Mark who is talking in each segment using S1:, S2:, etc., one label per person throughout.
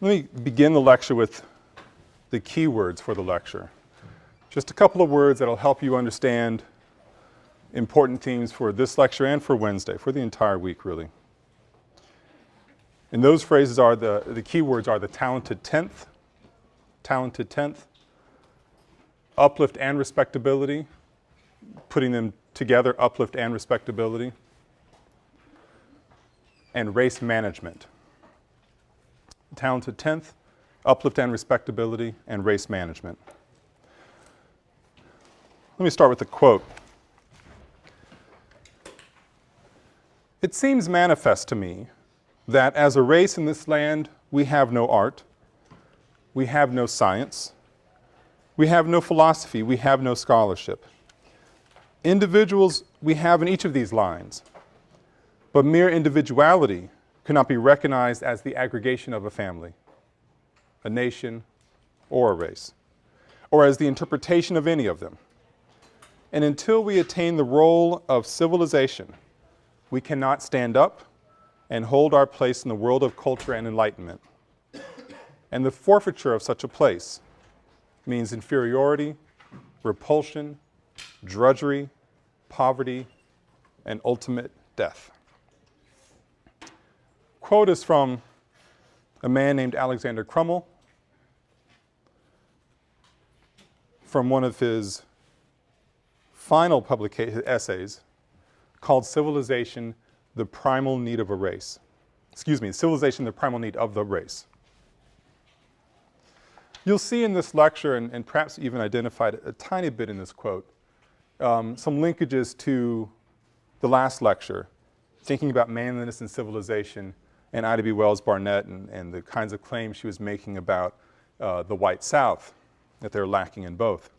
S1: Let me begin the lecture with the key words for the lecture. Just a couple of words that will help you understand important themes for this lecture and for Wednesday, for the entire week really. And those phrases are the key words are the talented tenth, uplift and respectability, putting them together, uplift and respectability, and race management. Talented tenth, uplift and respectability, and race management. Let me start with a quote. It seems manifest to me that as a race in this land, we have no art, we have no science, we have no philosophy, we have no scholarship. Individuals we have in each of these lines, but mere individuality cannot be recognized as the aggregation of a family, a nation, or a race, or as the interpretation of any of them. And until we attain the role of civilization, we cannot stand up and hold our place in the world of culture and enlightenment. And the forfeiture of such a place means inferiority, repulsion, drudgery, poverty, and ultimate death. Quote is from a man named Alexander Crummell, from one of his final essays called Civilization, the Primal Need of a Race. Civilization, the Primal Need of the Race. You'll see in this lecture, and perhaps even identified a tiny bit in this quote, some linkages to the last lecture, thinking about manliness and civilization, and Ida B. Wells Barnett and the kinds of claims she was making about the white South, that they're lacking in both.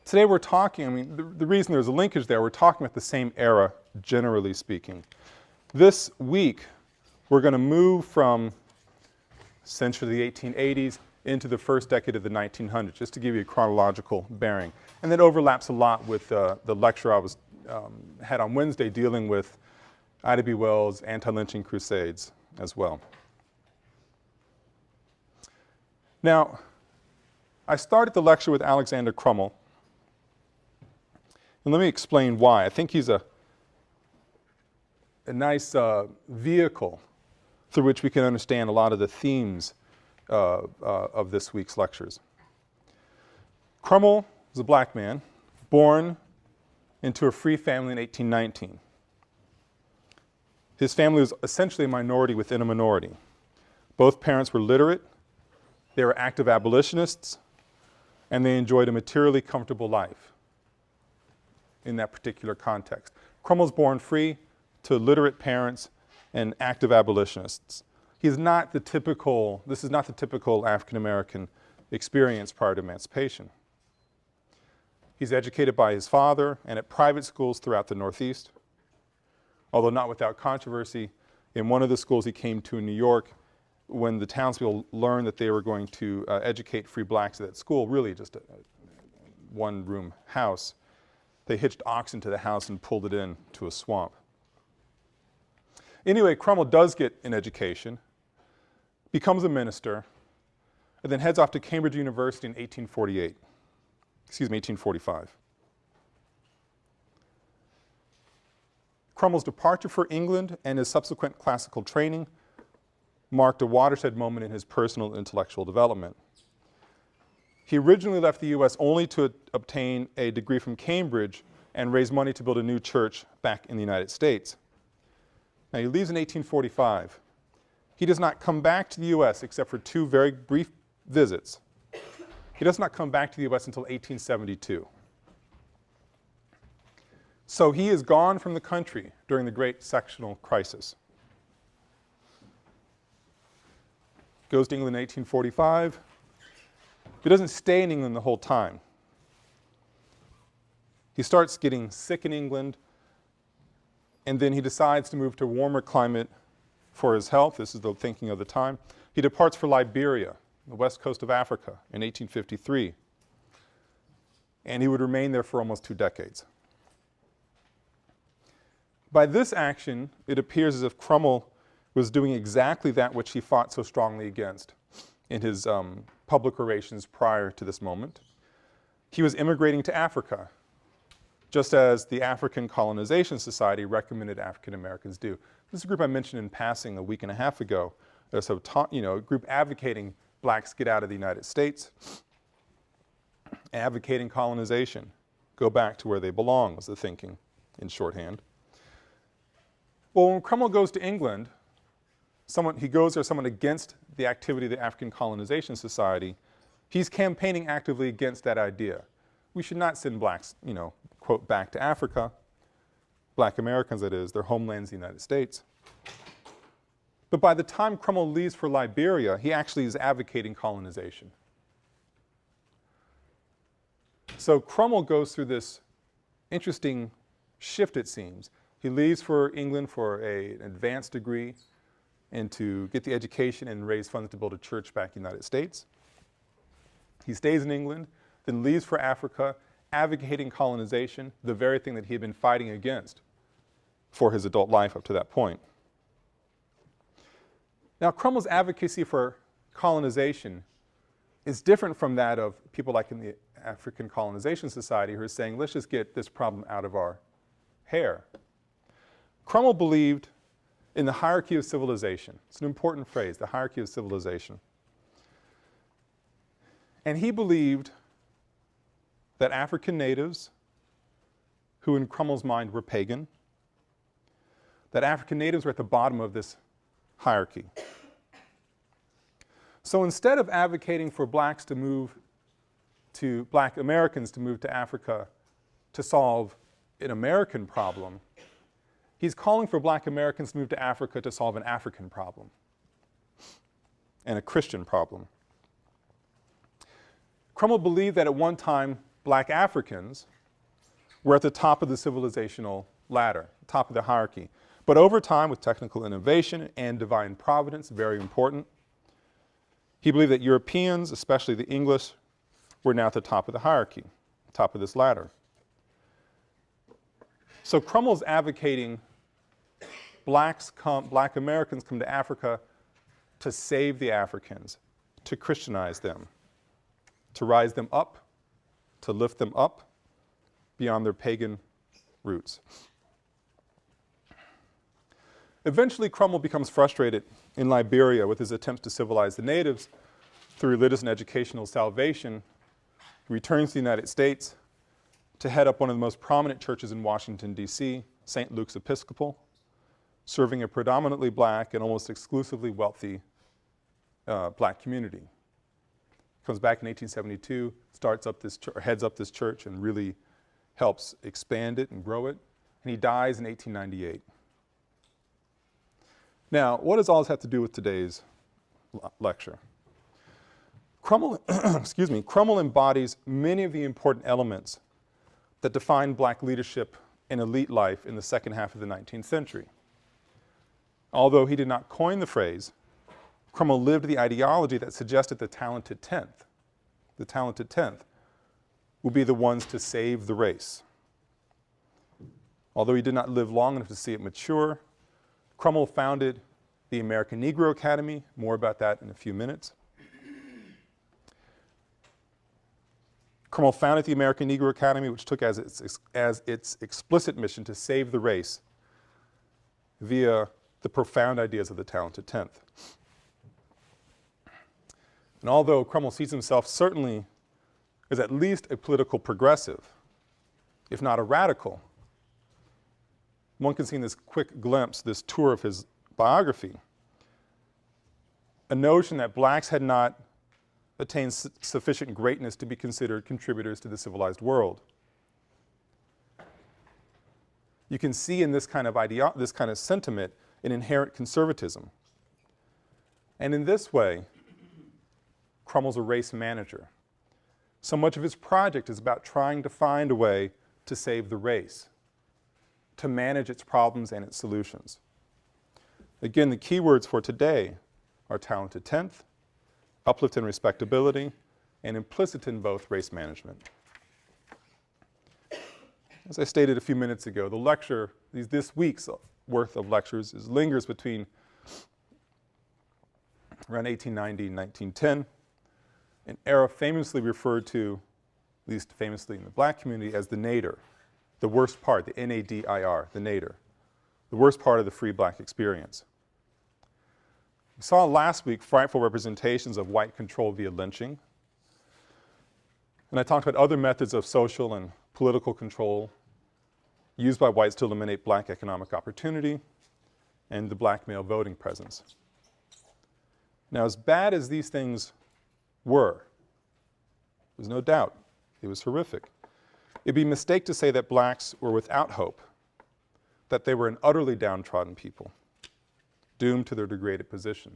S1: Today we're talking, the reason there's a linkage there, we're talking about the same era, generally speaking. This week, we're going to move from essentially the 1880s into the first decade of the 1900s, just to give you a chronological bearing. And that overlaps a lot with the lecture I had on Wednesday dealing with Ida B. Wells' anti-lynching crusades as well. Now, I started the lecture with Alexander Crummell, and let me explain why. I think he's a nice vehicle through which we can understand a lot of the themes of this week's lectures. Crummell was a black man, born into a free family in 1819. His family was essentially a minority within a minority. Both parents were literate, they were active abolitionists, and they enjoyed a materially comfortable life in that particular context. Crummell's born free to literate parents and active abolitionists. This is not the typical African-American experience prior to emancipation. He's educated by his father and at private schools throughout the Northeast, although not without controversy. In one of the schools he came to in New York, when the townspeople learned that they were going to educate free blacks at that school, really just a one-room house, they hitched oxen to the house and pulled it into a swamp. Anyway, Crummell does get an education, becomes a minister, and then heads off to Cambridge University in 1845. Crummell's departure for England and his subsequent classical training marked a watershed moment in his personal and intellectual development. He originally left the US only to obtain a degree from Cambridge and raise money to build a new church back in the United States. Now he leaves in 1845. He does not come back to the US except for two very brief visits. He does not come back to the US until 1872. So he is gone from the country during the Great Sectional Crisis. Goes to England in 1845. He doesn't stay in England the whole time. He starts getting sick in England, and then he decides to move to a warmer climate for his health. This is the thinking of the time. He departs for Liberia, the west coast of Africa, in 1853. And he would remain there for almost 2 decades. By this action, it appears as if Crummell was doing exactly that which he fought so strongly against in his public orations prior to this moment. He was immigrating to Africa, just as the African Colonization Society recommended African Americans do. This is a group I mentioned in passing a week and a half ago. There's a group advocating blacks get out of the United States, advocating colonization, go back to where they belong was the thinking in shorthand. Well, when Cromwell goes to England, he goes there someone against the activity of the African Colonization Society. He's campaigning actively against that idea. We should not send blacks, quote, back to Africa, black Americans that is, their homelands, the United States. But by the time Cromwell leaves for Liberia, he actually is advocating colonization. So Cromwell goes through this interesting shift, it seems. He leaves for England for an advanced degree and to get the education and raise funds to build a church back in the United States. He stays in England, then leaves for Africa, advocating colonization, the very thing that he had been fighting against for his adult life up to that point. Now, Cromwell's advocacy for colonization is different from that of people like in the African Colonization Society who are saying, let's just get this problem out of our hair. Cromwell believed in the hierarchy of civilization. It's an important phrase, the hierarchy of civilization. And he believed that African natives, who in Cromwell's mind were pagan, that African natives were at the bottom of this hierarchy. So instead of advocating for black Americans to move to Africa to solve an American problem, he's calling for black Americans to move to Africa to solve an African problem and a Christian problem. Cromwell believed that at one time black Africans were at the top of the civilizational ladder, top of the hierarchy. But over time, with technical innovation and divine providence, very important, he believed that Europeans, especially the English, were now at the top of the hierarchy, top of this ladder. So Cromwell's advocating black Americans come to Africa to save the Africans, to Christianize them, to rise them up, to lift them up beyond their pagan roots. Eventually, Cromwell becomes frustrated in Liberia with his attempts to civilize the natives through religious and educational salvation. He returns to the United States to head up one of the most prominent churches in Washington, D.C., St. Luke's Episcopal, serving a predominantly black and almost exclusively wealthy black community. Comes back in 1872, heads up this church and really helps expand it and grow it. And he dies in 1898. Now, what does all this have to do with today's lecture? Cromwell, Cromwell embodies many of the important elements that define black leadership and elite life in the second half of the 19th century. Although he did not coin the phrase, Cromwell lived the ideology that suggested the talented tenth will be the ones to save the race. Although he did not live long enough to see it mature, Cromwell founded the American Negro Academy. More about that in a few minutes. Cromwell founded the American Negro Academy, which took as its explicit mission to save the race via the profound ideas of the talented tenth. And although Cromwell sees himself certainly as at least a political progressive, if not a radical, one can see in this quick glimpse, this tour of his biography, a notion that blacks had not attained sufficient greatness to be considered contributors to the civilized world. You can see in this kind of sentiment an inherent conservatism. And in this way, Cromwell's a race manager. So much of his project is about trying to find a way to save the race, to manage its problems and its solutions. Again, the key words for today are talented tenth, uplift and respectability, and implicit in both race management. As I stated a few minutes ago, the lecture, this week's worth of lectures, lingers between around 1890, 1910, an era famously referred to, at least famously in the black community, as the nadir, the worst part, the N-A-D-I-R, the nadir, the worst part of the free black experience. We saw last week frightful representations of white control via lynching. And I talked about other methods of social and political control used by whites to eliminate black economic opportunity and the black male voting presence. Now, as bad as these things were, there's no doubt it was horrific. It'd be a mistake to say that blacks were without hope, that they were an utterly downtrodden people, doomed to their degraded position.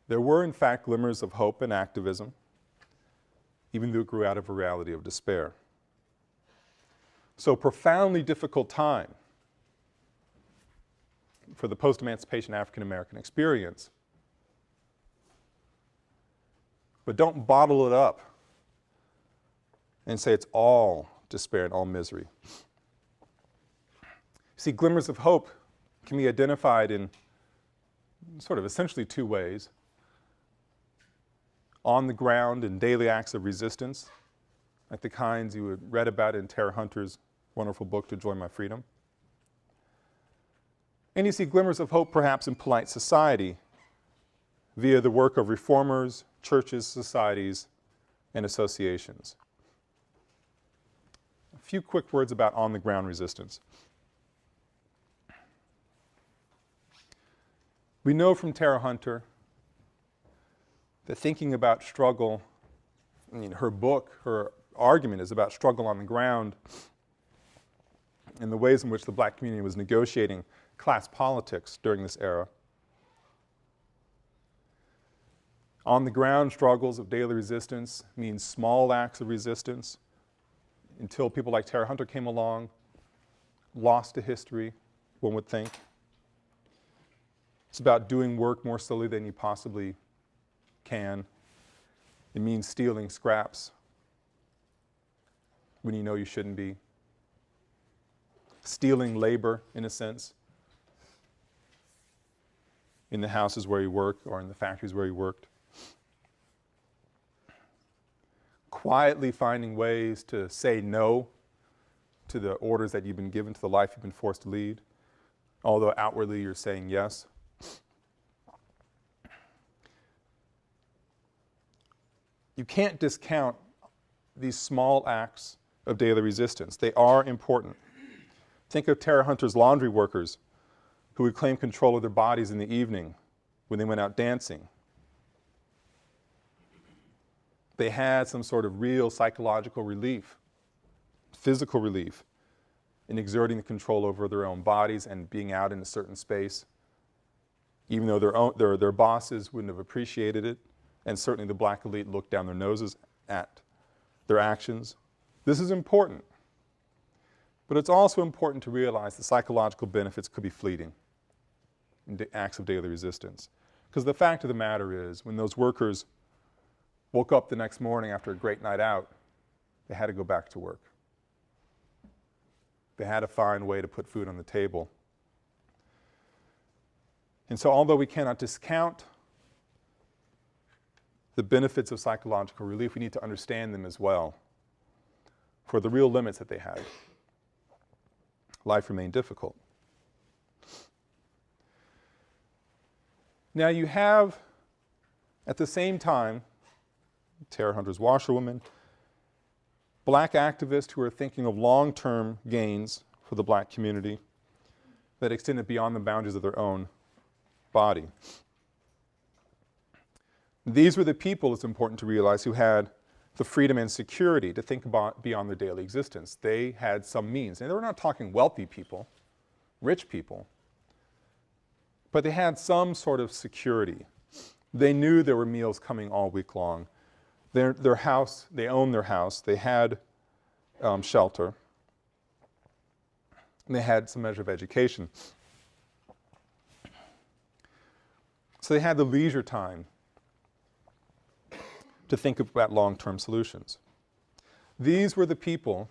S1: There were, in fact, glimmers of hope and activism, even though it grew out of a reality of despair. So, profoundly difficult time for the post-emancipation African American experience. But don't bottle it up and say it's all despair and all misery. See, glimmers of hope can be identified in sort of essentially two ways. On the ground in daily acts of resistance, like the kinds you had read about in Tara Hunter's wonderful book, To Join My Freedom. And you see glimmers of hope perhaps in polite society via the work of reformers, churches, societies, and associations. A few quick words about on-the-ground resistance. We know from Tara Hunter that thinking about struggle, her book, her argument is about struggle on the ground and the ways in which the black community was negotiating class politics during this era. On-the-ground struggles of daily resistance means small acts of resistance until people like Tara Hunter came along, lost to history, one would think. It's about doing work more slowly than you possibly can. It means stealing scraps when you know you shouldn't be. Stealing labor, in a sense, in the houses where you work or in the factories where you worked. Quietly finding ways to say no to the orders that you've been given, to the life you've been forced to lead, although outwardly you're saying yes. You can't discount these small acts of daily resistance. They are important. Think of Tara Hunter's laundry workers who would claim control of their bodies in the evening when they went out dancing. They had some sort of real psychological relief, physical relief, in exerting the control over their own bodies and being out in a certain space, even though their bosses wouldn't have appreciated it, and certainly the black elite looked down their noses at their actions. This is important. But it's also important to realize the psychological benefits could be fleeting in acts of daily resistance. Because the fact of the matter is, when those workers woke up the next morning after a great night out, they had to go back to work. They had to find a way to put food on the table. And so although we cannot discount the benefits of psychological relief, we need to understand them as well for the real limits that they had. Life remained difficult. Now you have, at the same time, Tara Hunter's washerwoman, black activists who are thinking of long-term gains for the black community that extended beyond the boundaries of their own body. These were the people, it's important to realize, who had the freedom and security to think about beyond their daily existence. They had some means. And we're not talking wealthy people, rich people, but they had some sort of security. They knew there were meals coming all week long. Their house, they owned their house. They had shelter. And they had some measure of education. So they had the leisure time to think about long-term solutions. These were the people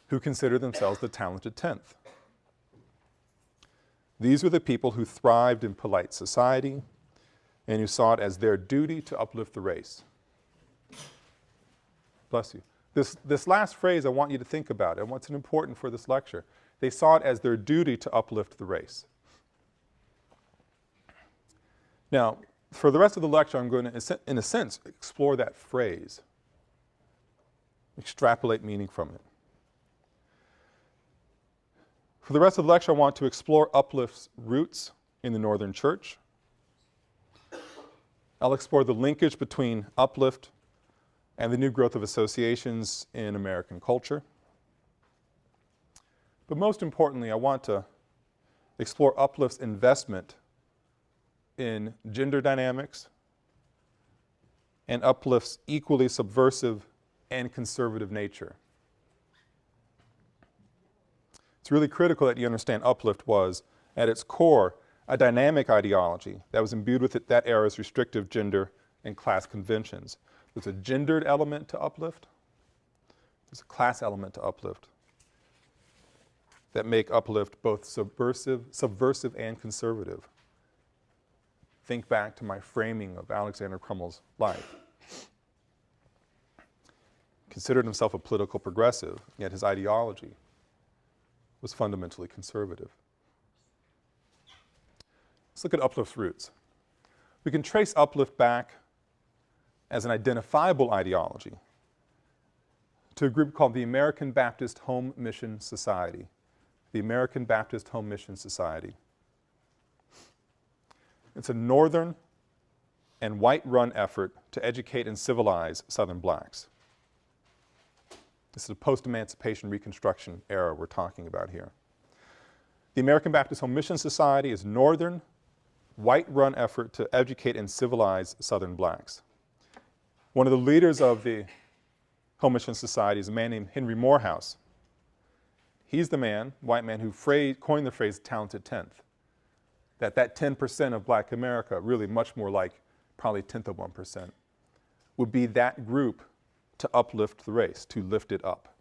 S1: who considered themselves the talented tenth. These were the people who thrived in polite society and who saw it as their duty to uplift the race. Bless you. This last phrase, I want you to think about it and what's important for this lecture. They saw it as their duty to uplift the race. Now, for the rest of the lecture, I'm going to, in a sense, explore that phrase, extrapolate meaning from it. For the rest of the lecture, I want to explore Uplift's roots in the Northern Church. I'll explore the linkage between Uplift and the new growth of associations in American culture. But most importantly, I want to explore Uplift's investment in gender dynamics and Uplift's equally subversive and conservative nature. It's really critical that you understand Uplift was, at its core, a dynamic ideology that was imbued with that era's restrictive gender and class conventions. There's a gendered element to Uplift. There's a class element to Uplift that make Uplift both subversive and conservative. Think back to my framing of Alexander Crummel's life. Considered himself a political progressive, yet his ideology was fundamentally conservative. Let's look at Uplift's roots. We can trace Uplift back as an identifiable ideology to a group called the American Baptist Home Mission Society. The American Baptist Home Mission Society. It's a northern and white-run effort to educate and civilize Southern blacks. This is a post-Emancipation Reconstruction era we're talking about here. The American Baptist Home Mission Society is a northern, white-run effort to educate and civilize Southern blacks. One of the leaders of the Home Mission Society is a man named Henry Morehouse. He's the man, white man, who coined the phrase talented tenth. That 10% of black America, really much more like probably 1/10 of 1%, would be that group to uplift the race, to lift it up.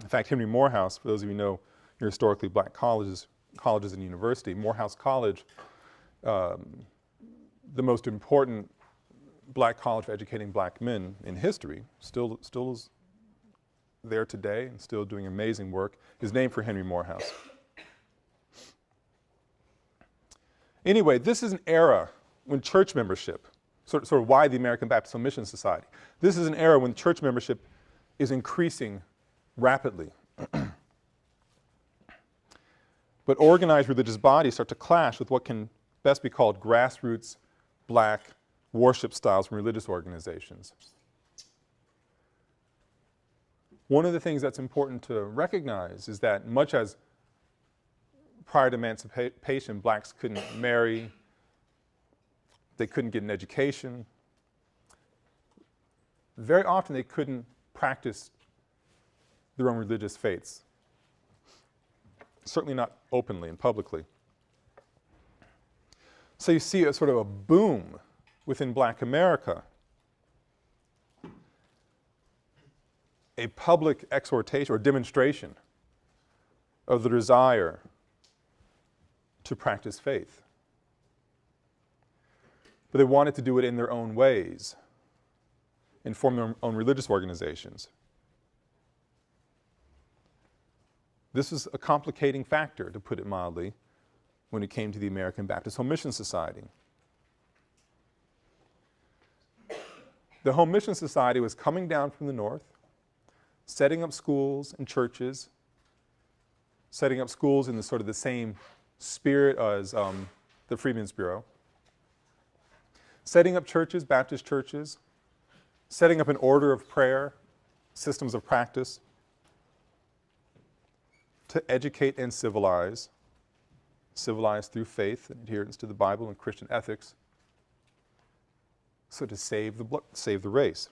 S1: In fact, Henry Morehouse, for those of you who know your historically black colleges and university, Morehouse College, the most important black college for educating black men in history, still is there today and still doing amazing work, is named for Henry Morehouse. Anyway, this is an era when church membership, sort of why the American Baptist Home Mission Society, this is an era when church membership is increasing rapidly. But organized religious bodies start to clash with what can best be called grassroots black worship styles from religious organizations. One of the things that's important to recognize is that much as prior to emancipation, blacks couldn't marry, they couldn't get an education, very often they couldn't practice their own religious faiths. Certainly not openly and publicly. So you see a sort of a boom within black America, a public exhortation or demonstration of the desire to practice faith. But they wanted to do it in their own ways and form their own religious organizations. This was a complicating factor, to put it mildly, when it came to the American Baptist Home Mission Society. The Home Mission Society was coming down from the north, setting up schools and churches, setting up schools in the sort of the same spirit as the Freedmen's Bureau, setting up churches, Baptist churches, setting up an order of prayer, systems of practice, to educate and civilize through faith and adherence to the Bible and Christian ethics, so to save the race.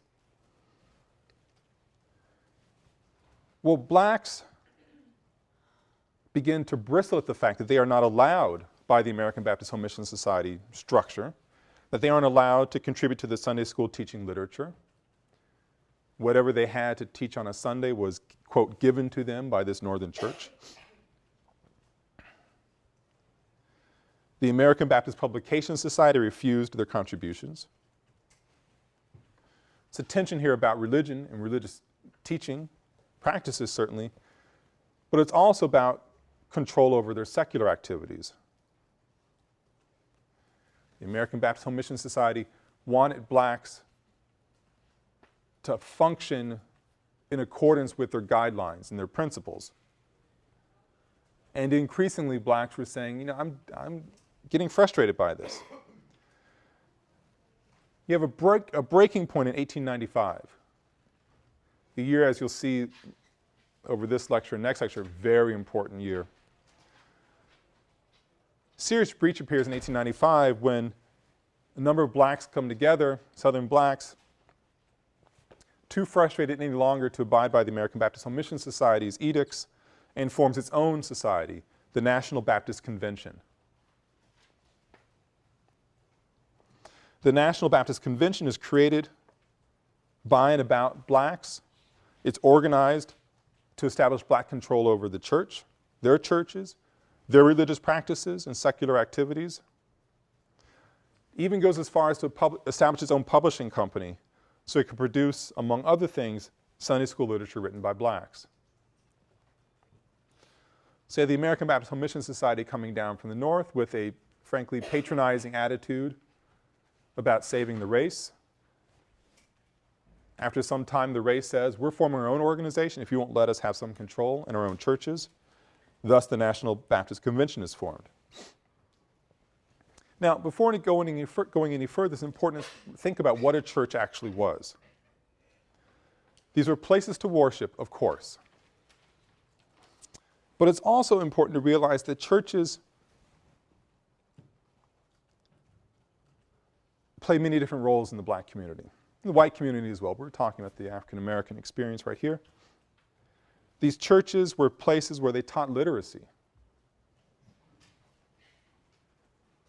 S1: Well, blacks begin to bristle at the fact that they are not allowed by the American Baptist Home Mission Society structure, that they aren't allowed to contribute to the Sunday school teaching literature. Whatever they had to teach on a Sunday was, quote, given to them by this northern church. The American Baptist Publication Society refused their contributions. It's a tension here about religion and religious teaching, practices certainly, but it's also about control over their secular activities. The American Baptist Home Mission Society wanted blacks to function in accordance with their guidelines and their principles. And increasingly blacks were saying, you know, I'm getting frustrated by this. You have a breaking point in 1895. The year, as you'll see over this lecture and next lecture, a very important year. Serious breach appears in 1895 when a number of blacks come together, Southern blacks, too frustrated any longer to abide by the American Baptist Home Mission Society's edicts, and forms its own society, the National Baptist Convention. The National Baptist Convention is created by and about blacks. It's organized to establish black control over the church, their churches, their religious practices and secular activities. Even goes as far as to establish its own publishing company so it could produce, among other things, Sunday school literature written by blacks. Say the American Baptist Home Mission Society coming down from the north with a frankly patronizing attitude about saving the race. After some time, the race says, we're forming our own organization if you won't let us have some control in our own churches. Thus, the National Baptist Convention is formed. Now, before going any further, it's important to think about what a church actually was. These were places to worship, of course. But it's also important to realize that churches play many different roles in the black community, the white community as well. We're talking about the African American experience right here. These churches were places where they taught literacy.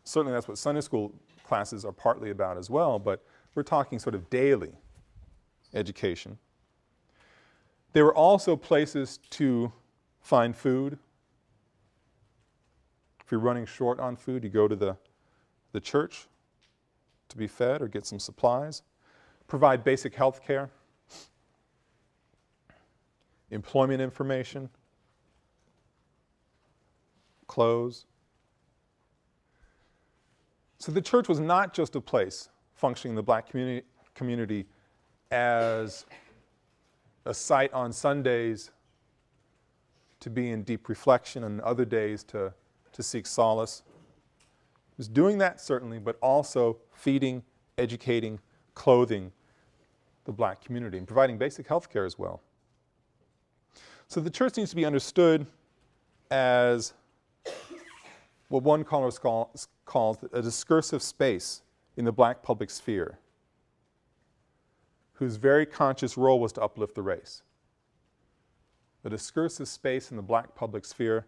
S1: Certainly that's what Sunday school classes are partly about as well, but we're talking sort of daily education. They were also places to find food. If you're running short on food, you go to the church to be fed or get some supplies. Provide basic health care, employment information, clothes. So the church was not just a place functioning in the black community as a site on Sundays to be in deep reflection and other days to seek solace. It was doing that certainly, but also feeding, educating, clothing the black community and providing basic health care as well. So the church needs to be understood as what one calls a discursive space in the black public sphere, whose very conscious role was to uplift the race. A discursive space in the black public sphere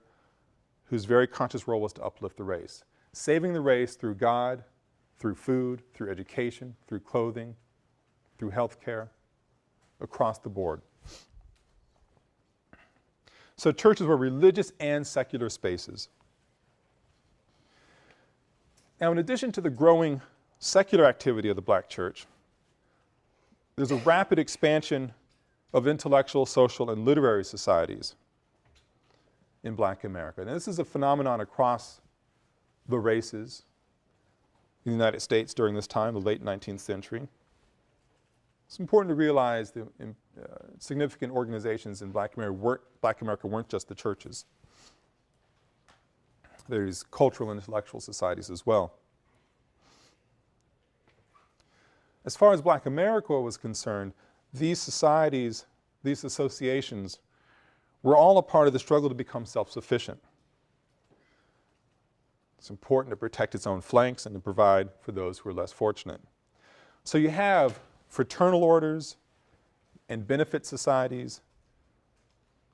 S1: whose very conscious role was to uplift the race. Saving the race through God, through food, through education, through clothing, through health care, across the board. So churches were religious and secular spaces. Now, in addition to the growing secular activity of the black church, there's a rapid expansion of intellectual, social, and literary societies in black America. And this is a phenomenon across the races in the United States during this time, the late 19th century. It's important to realize the significant organizations in black America weren't just the churches. There's cultural and intellectual societies as well. As far as black America was concerned, these societies, these associations, were all a part of the struggle to become self-sufficient. It's important to protect its own flanks and to provide for those who are less fortunate. So you have fraternal orders and benefit societies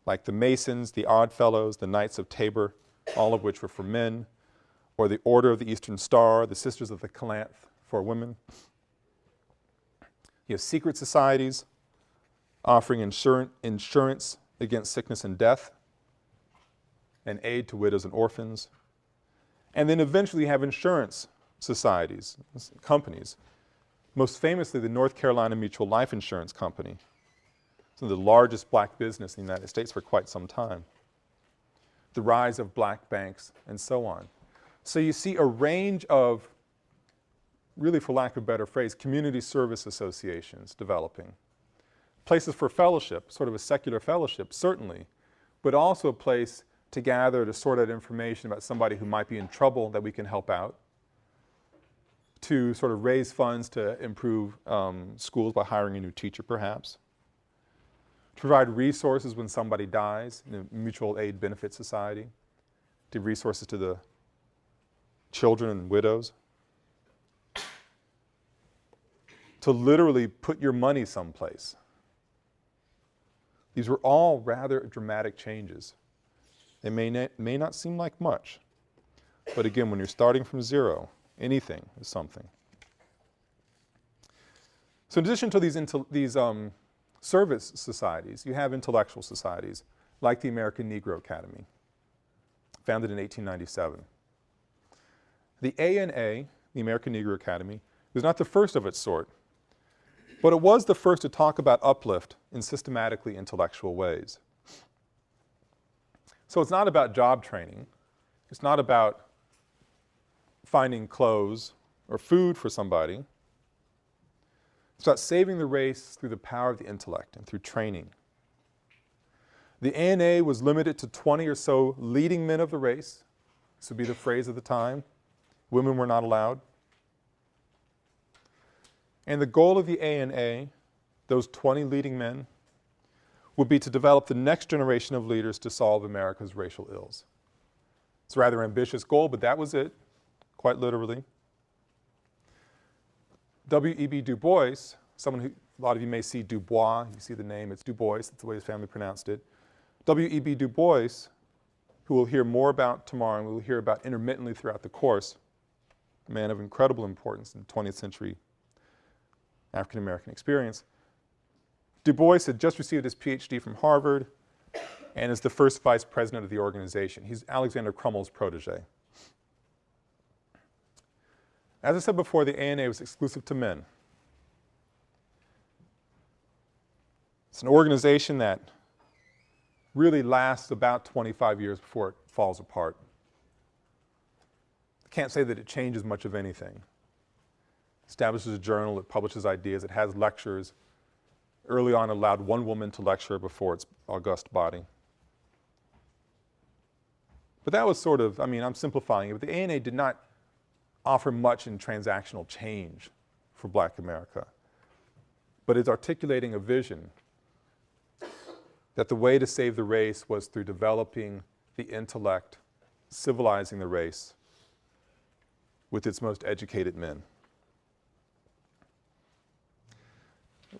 S1: like the Masons, the Oddfellows, the Knights of Tabor, all of which were for men, or the Order of the Eastern Star, the Sisters of the Calanth for women. You have secret societies offering insurance against sickness and death and aid to widows and orphans. And then eventually you have insurance societies, companies. Most famously, the North Carolina Mutual Life Insurance Company. It's the largest black business in the United States for quite some time. The rise of black banks, and so on. So you see a range of, really for lack of a better phrase, community service associations developing. Places for fellowship, sort of a secular fellowship, certainly, but also a place to gather, to sort out information about somebody who might be in trouble that we can help out, to sort of raise funds to improve schools by hiring a new teacher, perhaps, to provide resources when somebody dies, in a mutual aid benefit society, to give resources to the children and widows, to literally put your money someplace. These were all rather dramatic changes. They may not seem like much, but again, when you're starting from zero, anything is something. So in addition to these service societies, you have intellectual societies like the American Negro Academy, founded in 1897. The ANA, the American Negro Academy, was not the first of its sort, but it was the first to talk about uplift in systematically intellectual ways. So it's not about job training. It's not about finding clothes or food for somebody. It's about saving the race through the power of the intellect and through training. The ANA was limited to 20 or so leading men of the race. This would be the phrase of the time. Women were not allowed. And the goal of the ANA, those 20 leading men, would be to develop the next generation of leaders to solve America's racial ills. It's a rather ambitious goal, but that was it, quite literally. W.E.B. Du Bois, someone who, a lot of you may see Du Bois, you see the name, it's Du Bois, that's the way his family pronounced it. W.E.B. Du Bois, who we'll hear more about tomorrow and we'll hear about intermittently throughout the course, a man of incredible importance in the 20th century African-American experience. Du Bois had just received his PhD from Harvard and is the first vice president of the organization. He's Alexander Crummel's protege. As I said before, the ANA was exclusive to men. It's an organization that really lasts about 25 years before it falls apart. I can't say that it changes much of anything. Establishes a journal, it publishes ideas, it has lectures. Early on, it allowed one woman to lecture before its august body. But that was sort of, I mean, I'm simplifying it, but the ANA did not offer much in transactional change for Black America. But it's articulating a vision that the way to save the race was through developing the intellect, civilizing the race with its most educated men.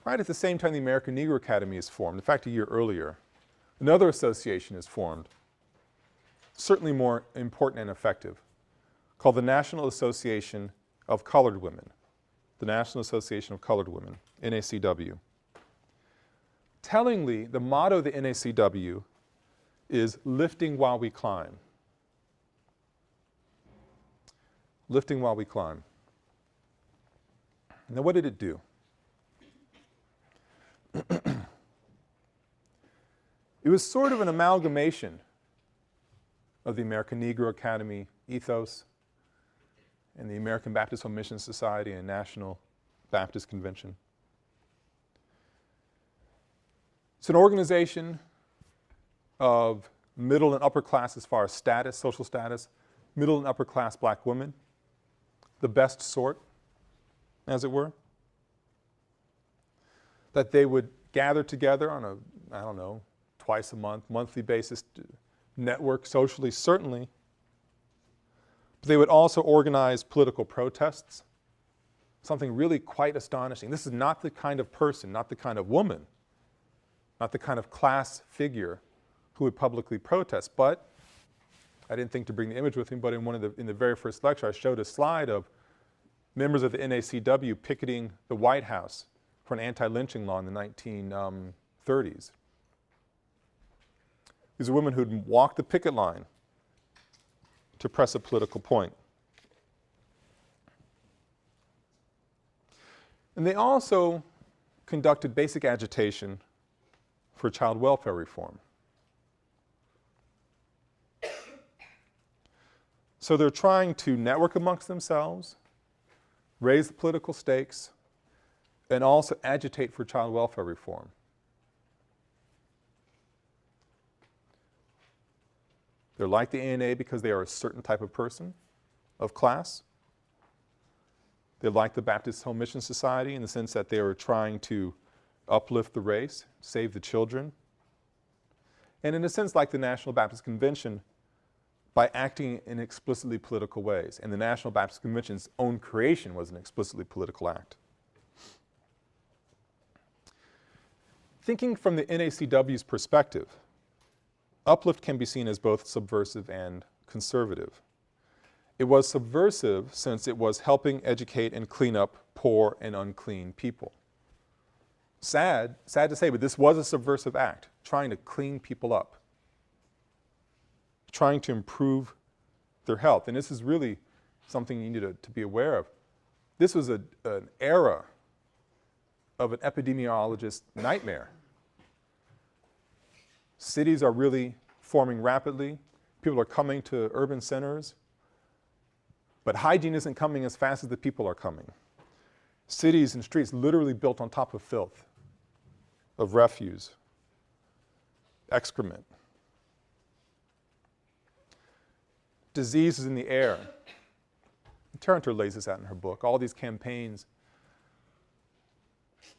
S1: Right at the same time the American Negro Academy is formed, in fact a year earlier, another association is formed, certainly more important and effective, called the National Association of Colored Women. The National Association of Colored Women, NACW. Tellingly, the motto of the NACW is lifting while we climb. Lifting while we climb. Now what did it do? It was sort of an amalgamation of the American Negro Academy ethos and the American Baptist Home Mission Society and National Baptist Convention. It's an organization of middle and upper class as far as status, social status, middle and upper class Black women, the best sort, as it were, that they would gather together on a, I don't know, twice a month, monthly basis, network socially, certainly. But they would also organize political protests, something really quite astonishing. This is not the kind of person, not the kind of woman, not the kind of class figure who would publicly protest. But I didn't think to bring the image with me, but in the very first lecture I showed a slide of members of the NACW picketing the White House for an anti-lynching law in the 1930s. These are women who'd walk the picket line to press a political point. And they also conducted basic agitation for child welfare reform. So they're trying to network amongst themselves, raise the political stakes, and also agitate for child welfare reform. They're like the ANA because they are a certain type of person, of class. They're like the Baptist Home Mission Society in the sense that they are trying to uplift the race, save the children. And in a sense like the National Baptist Convention by acting in explicitly political ways. And the National Baptist Convention's own creation was an explicitly political act. Thinking from the NACW's perspective, Uplift can be seen as both subversive and conservative. It was subversive since it was helping educate and clean up poor and unclean people. Sad to say, but this was a subversive act, trying to clean people up, trying to improve their health. And this is really something you need to be aware of. This was an era of an epidemiologist's nightmare. Cities are really forming rapidly. People are coming to urban centers. But hygiene isn't coming as fast as the people are coming. Cities and streets literally built on top of filth, of refuse, excrement. Disease is in the air. Tarenter lays this out in her book. All these campaigns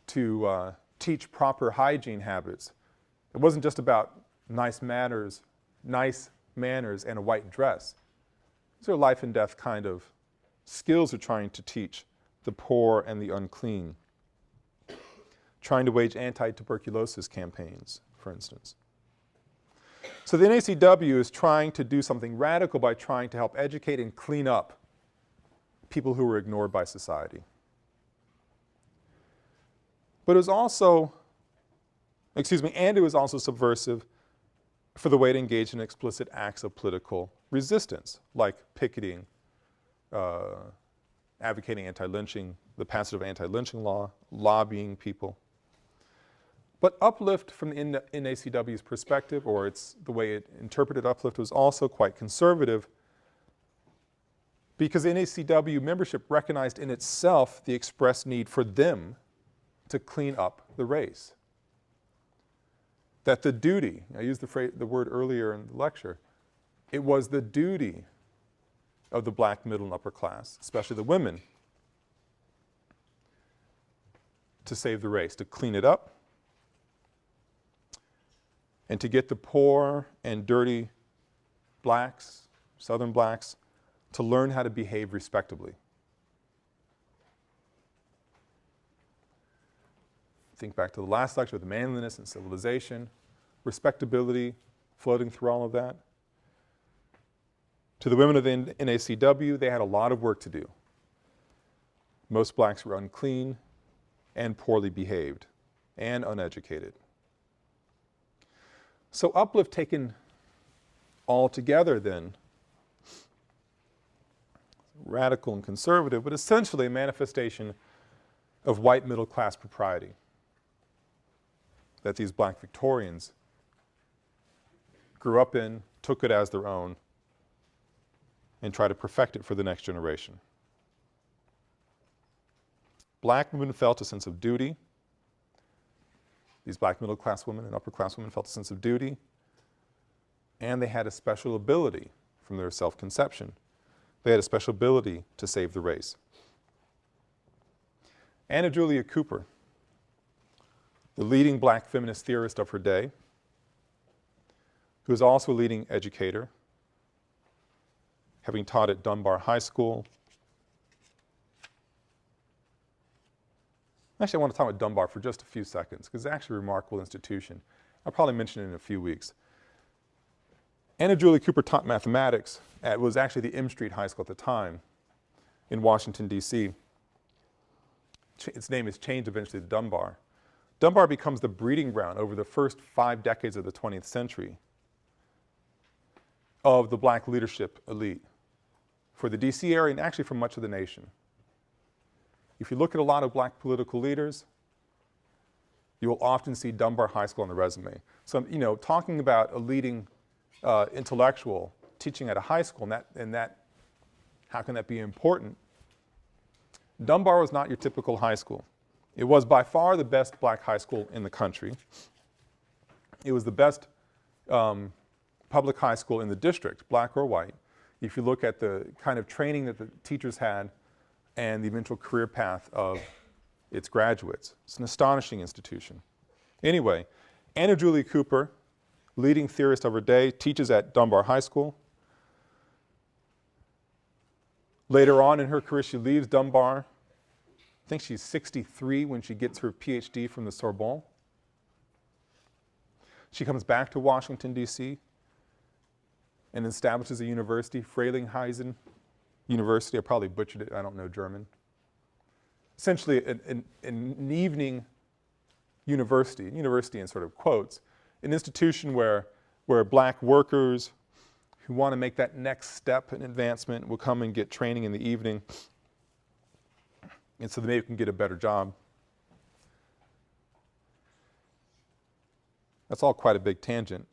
S1: to teach proper hygiene habits. It wasn't just about nice manners and a white dress. These are life and death kind of skills they're trying to teach the poor and the unclean. Trying to wage anti-tuberculosis campaigns, for instance. So the NACW is trying to do something radical by trying to help educate and clean up people who were ignored by society. But it was also, and it was also subversive for the way to engage in explicit acts of political resistance, like picketing, advocating anti-lynching, the passage of anti-lynching law, lobbying people. But Uplift from the NACW's perspective, or the way it interpreted Uplift, was also quite conservative because NACW membership recognized in itself the express need for them to clean up the race. That the duty, I used the word earlier in the lecture, it was the duty of the black middle and upper class, especially the women, to save the race, to clean it up, and to get the poor and dirty blacks, Southern blacks, to learn how to behave respectably. Think back to the last lecture with manliness and civilization, respectability, floating through all of that. To the women of the NACW, they had a lot of work to do. Most blacks were unclean and poorly behaved and uneducated. So Uplift taken all together then, radical and conservative, but essentially a manifestation of white middle class propriety that these black Victorians grew up in, took it as their own, and tried to perfect it for the next generation. Black women felt a sense of duty. These black middle class women and upper class women felt a sense of duty, and they had a special ability from their self-conception. They had a special ability to save the race. Anna Julia Cooper, the leading black feminist theorist of her day, who was also a leading educator, having taught at Dunbar High School. Actually, I want to talk about Dunbar for just a few seconds because it's actually a remarkable institution. I'll probably mention it in a few weeks. Anna Julia Cooper taught mathematics at what was actually the M Street High School at the time in Washington, D.C. Its name is changed eventually to Dunbar. Dunbar becomes the breeding ground over the first 5 decades of the 20th century of the black leadership elite, for the DC area and actually for much of the nation. If you look at a lot of black political leaders, you will often see Dunbar High School on the resume. So, you know, talking about a leading intellectual teaching at a high school, and that, how can that be important? Dunbar was not your typical high school. It was by far the best black high school in the country. It was the best public high school in the district, black or white. If you look at the kind of training that the teachers had and the eventual career path of its graduates. It's an astonishing institution. Anyway, Anna Julia Cooper, leading theorist of her day, teaches at Dunbar High School. Later on in her career, she leaves Dunbar. I think she's 63 when she gets her PhD from the Sorbonne. She comes back to Washington, D.C. and establishes a university, Frelinghuysen University. I probably butchered it, I don't know German. Essentially an evening university in sort of quotes, an institution where black workers who want to make that next step in advancement will come and get training in the evening, and so that maybe can get a better job. That's all quite a big tangent.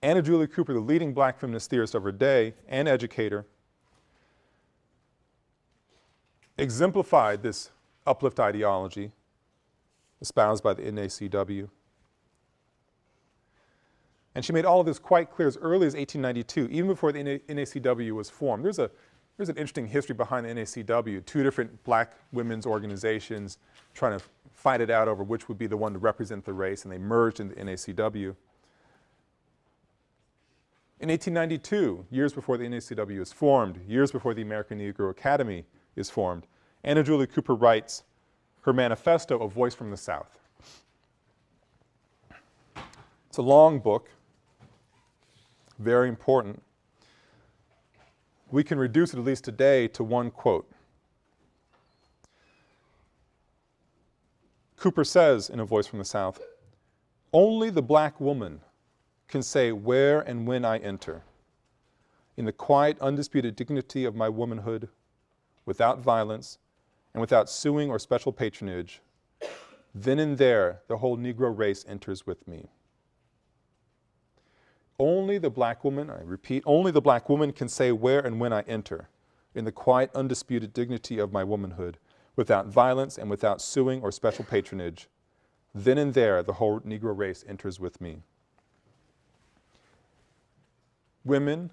S1: Anna Julia Cooper, the leading black feminist theorist of her day and educator, exemplified this uplift ideology espoused by the NACW. And she made all of this quite clear as early as 1892, even before the NACW was formed. There's an interesting history behind the NACW, two different black women's organizations trying to fight it out over which would be the one to represent the race, and they merged into the NACW. In 1892, years before the NACW is formed, years before the American Negro Academy is formed, Anna Julia Cooper writes her manifesto, A Voice from the South. It's a long book, very important. We can reduce it, at least today, to one quote. Cooper says in A Voice from the South, "Only the black woman can say where and when I enter, in the quiet, undisputed dignity of my womanhood, without violence and without suing or special patronage, then and there the whole Negro race enters with me. Only the black woman, I repeat, only the black woman can say where and when I enter, in the quiet, undisputed dignity of my womanhood, without violence and without suing or special patronage, then and there the whole Negro race enters with me." Women,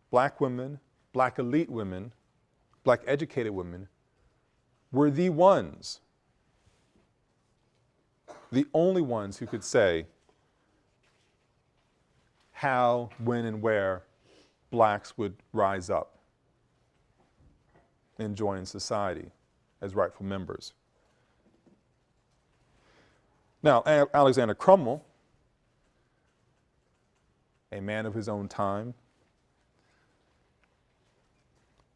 S1: black elite women, black educated women were the ones, the only ones who could say how, when, and where blacks would rise up and join society as rightful members. Now, Alexander Crummell, a man of his own time,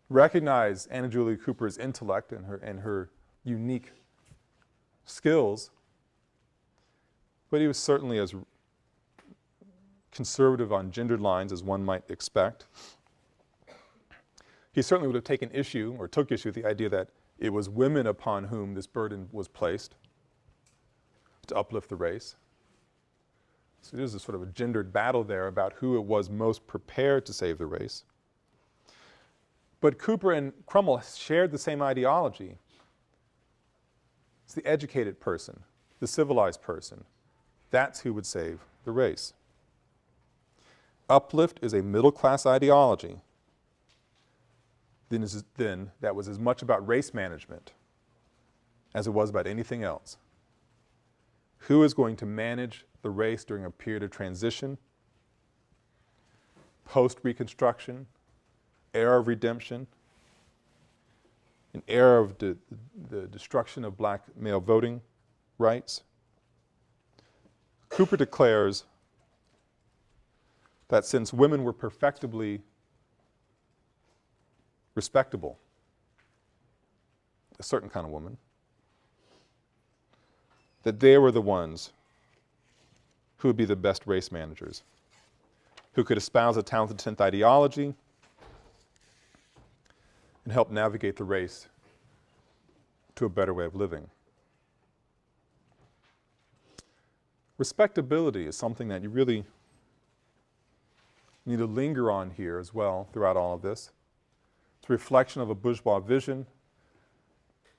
S1: recognized Anna Julia Cooper's intellect and her unique skills, but he was certainly as conservative on gendered lines as one might expect. He certainly would have taken issue, or took issue with the idea that it was women upon whom this burden was placed to uplift the race. So there's a sort of a gendered battle there about who it was most prepared to save the race. But Cooper and Crummell shared the same ideology. It's the educated person, the civilized person. That's who would save the race. Uplift is a middle-class ideology. Then that was as much about race management as it was about anything else. Who is going to manage the race during a period of transition, post-Reconstruction, era of redemption, an era of the destruction of black male voting rights? Cooper declares that since women were perfectibly respectable, a certain kind of woman, that they were the ones who would be the best race managers, who could espouse a talented 10th ideology, and help navigate the race to a better way of living. Respectability is something that you really need to linger on here as well throughout all of this. It's a reflection of a bourgeois vision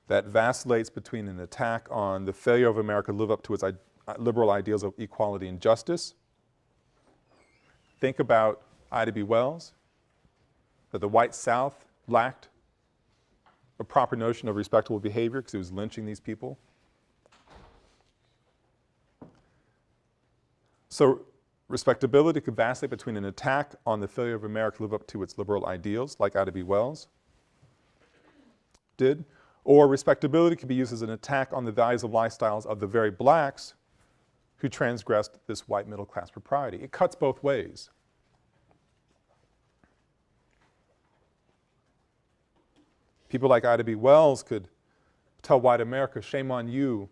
S1: that vacillates between an attack on the failure of America to live up to its liberal ideals of equality and justice. Think about Ida B. Wells, that the white South lacked a proper notion of respectable behavior because it was lynching these people. So respectability could vacillate between an attack on the failure of America to live up to its liberal ideals, like Ida B. Wells did, or respectability could be used as an attack on the values and lifestyles of the very blacks who transgressed this white middle class propriety. It cuts both ways. People like Ida B. Wells could tell white America, shame on you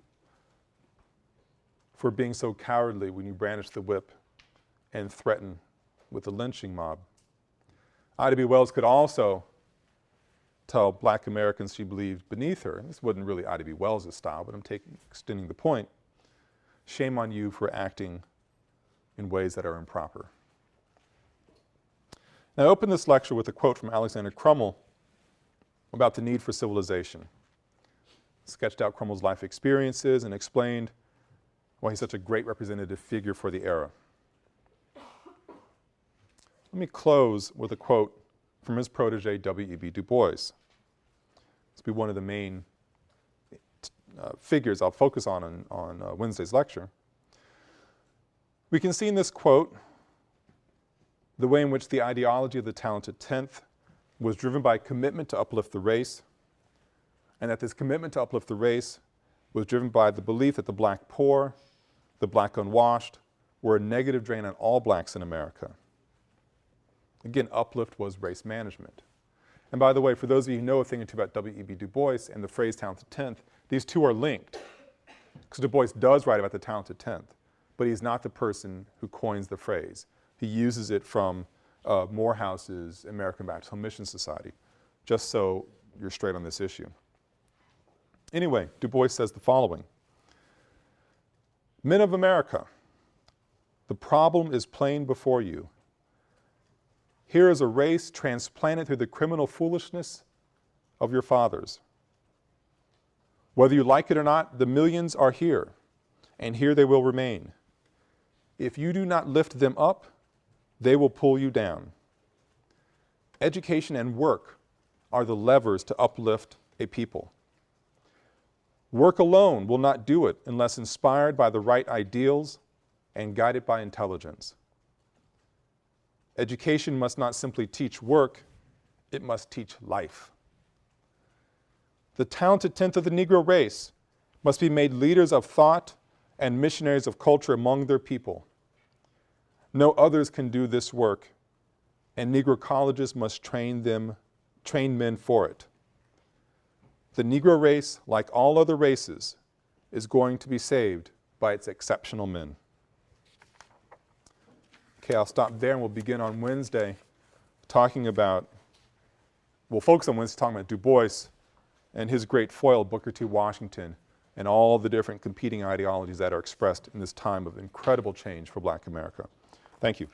S1: for being so cowardly when you brandish the whip and threaten with the lynching mob. Ida B. Wells could also tell black Americans she believed beneath her, and this wasn't really Ida B. Wells' style, but I'm extending the point, shame on you for acting in ways that are improper. Now I open this lecture with a quote from Alexander Crummell about the need for civilization. Sketched out Crummell's life experiences and explained why he's such a great representative figure for the era. Let me close with a quote from his protege, W.E.B. Du Bois. This will be one of the main figures I'll focus on Wednesday's lecture. We can see in this quote the way in which the ideology of the talented tenth was driven by a commitment to uplift the race, and that this commitment to uplift the race was driven by the belief that the black poor, the black unwashed, were a negative drain on all blacks in America. Again, uplift was race management. And by the way, for those of you who know a thing or two about W.E.B. Du Bois and the phrase talented tenth, these two are linked. Because Du Bois does write about the talented tenth, but he's not the person who coins the phrase. He uses it from Morehouse's American Baptist Home Mission Society, just so you're straight on this issue. Anyway, Du Bois says the following: Men of America, the problem is plain before you. Here is a race transplanted through the criminal foolishness of your fathers. Whether you like it or not, the millions are here, and here they will remain. If you do not lift them up, they will pull you down. Education and work are the levers to uplift a people. Work alone will not do it unless inspired by the right ideals and guided by intelligence. Education must not simply teach work, it must teach life. The talented tenth of the Negro race must be made leaders of thought and missionaries of culture among their people. No others can do this work, and Negro colleges must train men for it. The Negro race, like all other races, is going to be saved by its exceptional men. Okay, I'll stop there and we'll begin on Wednesday we'll focus on Wednesday talking about Du Bois and his great foil, Booker T. Washington, and all the different competing ideologies that are expressed in this time of incredible change for Black America. Thank you.